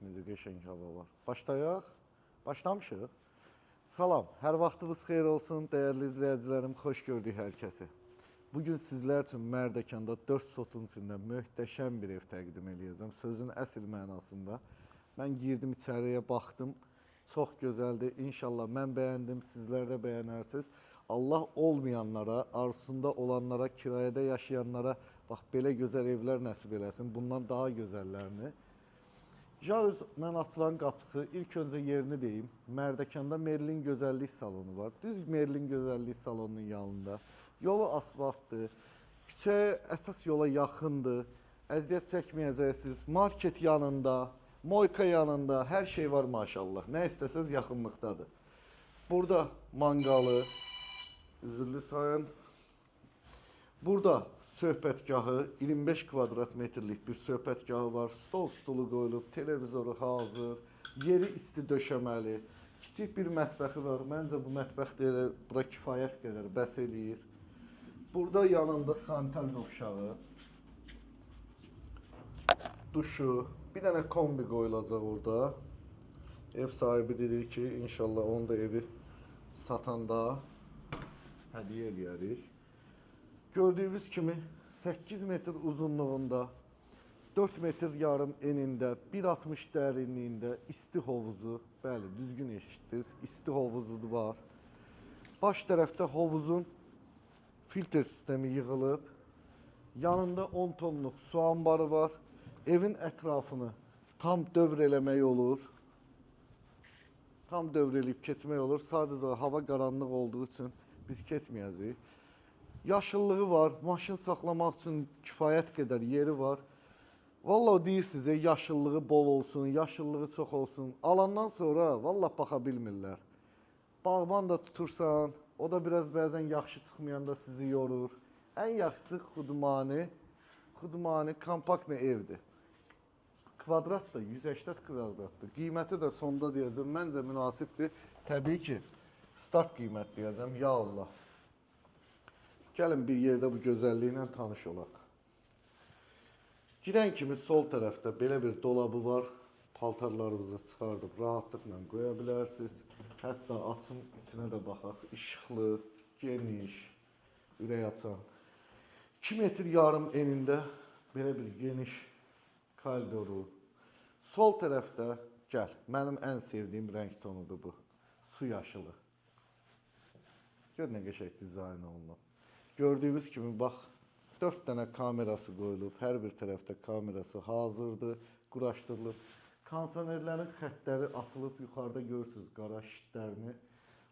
Necə qəşəng hava var. Başlayaq. Başlamışıq. Salam, hər vaxtınız xeyir olsun, dəyərli izləyicilərim, xoş gördük hər kəsi. Bugün sizlər üçün Mərdəkanda 4 sotun içində möhtəşəm bir ev təqdim edəcəm. Sözün əsl mənasında. Mən girdim içəriyə, baxdım. Çox gözəldir. İnşallah mən bəyəndim, sizlər də bəyənərsiniz. Allah olmayanlara, arzusunda olanlara, kirayədə yaşayanlara bax belə gözəl evlər nəsib eləsin. Bundan daha gözəllərini. Jaruz mən açılan qapısı, ilk öncə yerini deyim. Mərdəkanda Merlin Gözəllik Salonu var. Düz Merlin Gözəllik Salonunun yanında. Yolu asfaltdır. Küçəyə əsas yola yaxındır. Əziyyət çəkməyəcəksiniz. Market yanında, Moyka yanında hər şey var maşallah. Nə istəsəz yaxınlıqdadır. Burada manqalı, üzürlü sayın. Burada söhbətgahı, 25 kvadrat metrlik bir söhbətgahı var. Stol stulu qoyulub, televizoru hazır, yeri isti döşəməli. Kiçik bir mətbəxi var. Məncə bu mətbəx də bura kifayət qədər bəs eləyir. Burada yanında sanitar qovşağı, duşu, bir dənə kombi qoyulacaq orada. Ev sahibi dedi ki, inşallah onu da evi satanda hədiyyə eləyərik. Gördüyünüz kimi 8 metr uzunluğunda, 4 metr yarım enində, 1,60 dərinliyində isti hovuzu, bəli, düzgün eşitdiniz, isti hovuzu var. Baş tərəfdə hovuzun filtr sistemi yığılıb, yanında 10 tonluq su ambarı var. Evin ətrafını tam dövr eləmək olur. Tam dövr eləyib keçmək olur. Sadəcə hava qaranlıq olduğu üçün biz keçməyəcəyik. Yaşıllığı var, maşın saxlamaq üçün kifayət qədər yeri var. Vallahi deyirsiniz, yaşıllığı bol olsun, yaşıllığı çox olsun. Alandan sonra vallahi baxa bilmirlər. Bağban da tutursan, o da biraz bəzən yaxşı çıxmayanda sizi yorur. Ən yaxşısı Xudmani kompaktlı evdir. Kvadrat da 180 kvadratdır. Qiyməti də sonda deyəcəm, məncə münasibdir. Təbii ki, start qiymət deyəcəm, ya Allah. Gəlin bir yerdə bu gözəlliklə tanış olaq. Girən kimi sol tərəfdə belə bir dolabı var. Paltarlarınızı çıxardıb rahatlıqla qoya bilərsiniz. Hətta açın içinə də baxaq. İşıqlı, geniş, ürək açan. 2 metr yarım enində belə bir geniş koridoru. Sol tərəfdə, gəl, mənim ən sevdiyim rəng tonudur bu. Su yaşılı. Gör nə qəşəng dizayn olunub. Gördüyünüz kimi, bax, 4 dənə kamerası qoyulub. Hər bir tərəfdə kamerası hazırdır, quraşdırılıb. Kondisionerlərin xəttləri atılıb, yuxarıda görürsünüz qaraj şitlərini.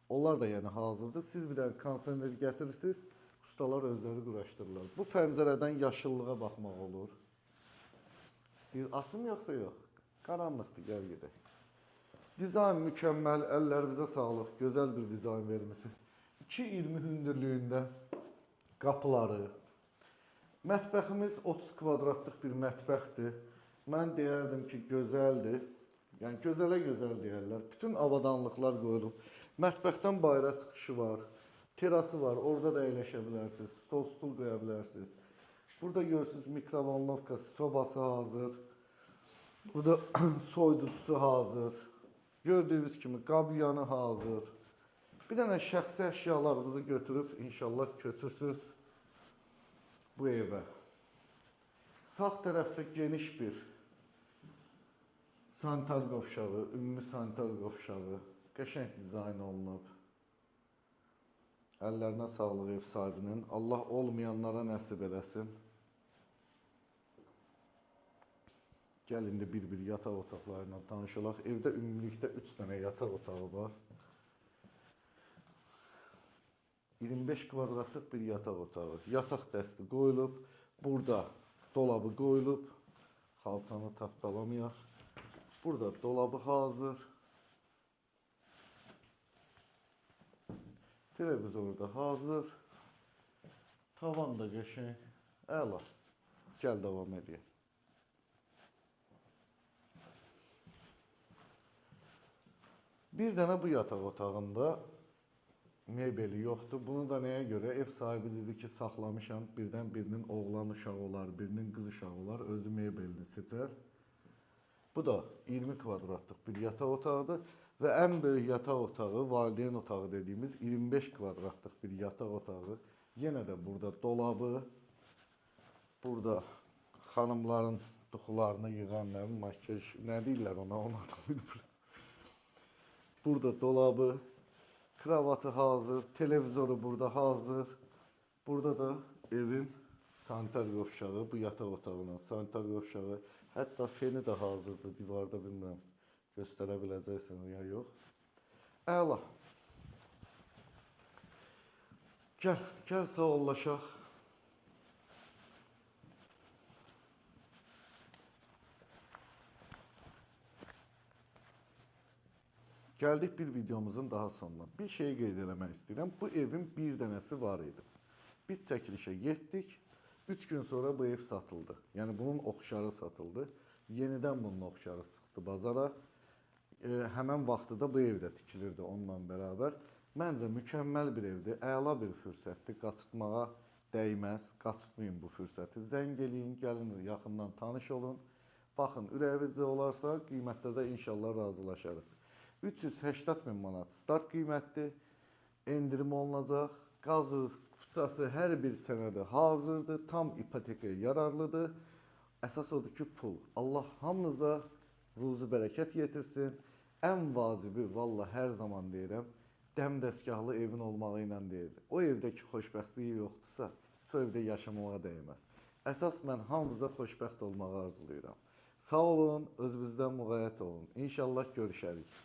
Onlar da yəni hazırdır. Siz bir dənə kondisioner gətirirsiniz, ustalar özləri quraşdırırlar. Bu pəncərədən yaşıllığa baxmaq olur. İstəyir, açım yoxsa yox? Qaranlıqdır, gəl gedək. Dizayn mükəmməl, əllərinizə sağlıq, gözəl bir dizayn vermişsiniz. 2,20 hündürlüyündə qapıları. Mətbəximiz 30 kvadratlıq bir mətbəxdir. Mən deyərdim ki, gözəldir. Yəni, gözələ gözəl deyərlər. Bütün avadanlıqlar qoyulub. Mətbəxdən bayra çıxışı var. Terası var, orada da əyləşə bilərsiniz. Stol qoya bilərsiniz. Burada görürsünüz mikrovalnovkası, sobası hazır. Burada soyuducusu hazır. Gördüyünüz kimi qabyanı hazır. Bir dənə şəxsi əşyalarınızı götürüb inşallah köçürsünüz bu evə. Sağ tərəfdə geniş bir sanitar qovşağı, ümumi sanitar qovşağı, qəşəng dizayn olunub. Əllərinə sağlıq ev sahibinin. Allah olmayanlara nəsib eləsin. Gəl indi bir-bir yataq otaqlarıyla tanış olaq. Evdə ümumilikdə 3 dənə yataq otağı var. 25 kvadratlıq bir yataq otağı. Yataq dəsti qoyulub. Burada dolabı qoyulub. Xalçanı tapdalamayaq. Burada dolabı hazır. Televizor da hazır. Tavan da qəşəng. Əla. Gəl davam edək. Bir dənə bu yataq otağında mebeli yoxdur. Bunu da nəyə görə? Ev sahibi dedi ki, saxlamışam. Birdən birinin oğlan uşağı olar, birinin qız uşağı olar. Özü mebelini seçər. Bu da 20 kvadratlıq bir yataq otağıdır və ən böyük yataq otağı, valideyn otağı dediyimiz 25 kvadratlıq bir yataq otağı. Yenə də burada dolabı, burada xanımların duxularını yığan nə makyaj, nə deyirlər ona, onu da bilmirəm. Burada dolabı, kravatı hazır, televizoru burada hazır. Burada da evin sanitar qovşağı, bu yataq otağının sanitar qovşağı, hətta feni də hazırdır divarda, bilmirəm göstərə biləcəksən ya yox. Əla. Gəl sağollaşaq. Gəldik bir videomuzun daha sonuna. Bir şey qeyd eləmək istəyirəm. Bu evin bir dənəsi var idi. Biz çəkilişə getdik. 3 gün sonra bu ev satıldı. Yəni bunun oxşarı satıldı. Yenidən bunun oxşarı çıxdı bazara. Həmən vaxtı da bu ev də tikilirdi onunla bərabər. Məncə mükəmməl bir evdir. Əla bir fürsətdir. Qaçırtmağa dəyməz. Qaçırtmayın bu fürsəti. Zəng eləyin, gəlin yaxından tanış olun. Baxın, ürəyinizdə olarsa qiymətdə də inşallah razılaşarıq. 380.000 manat start qiymətdir. Endirim olunacaq. Qazı, kupçası hər bir sənədi hazırdır. Tam ipotekaya yararlıdır. Əsas odur ki, pul. Allah hamınıza ruzu bərəkət yetirsin. Ən vacibi, valla hər zaman deyirəm, dəmdəstgahlı evin olmağı ilə deyil. O evdəki xoşbəxtliyi yoxdursa, o evdə yaşamağa dəyməz. Əsas mən hamınıza xoşbəxt olmağı arzulayıram. Sağ olun, özünüzdən müğayət olun. İnşallah görüşərik.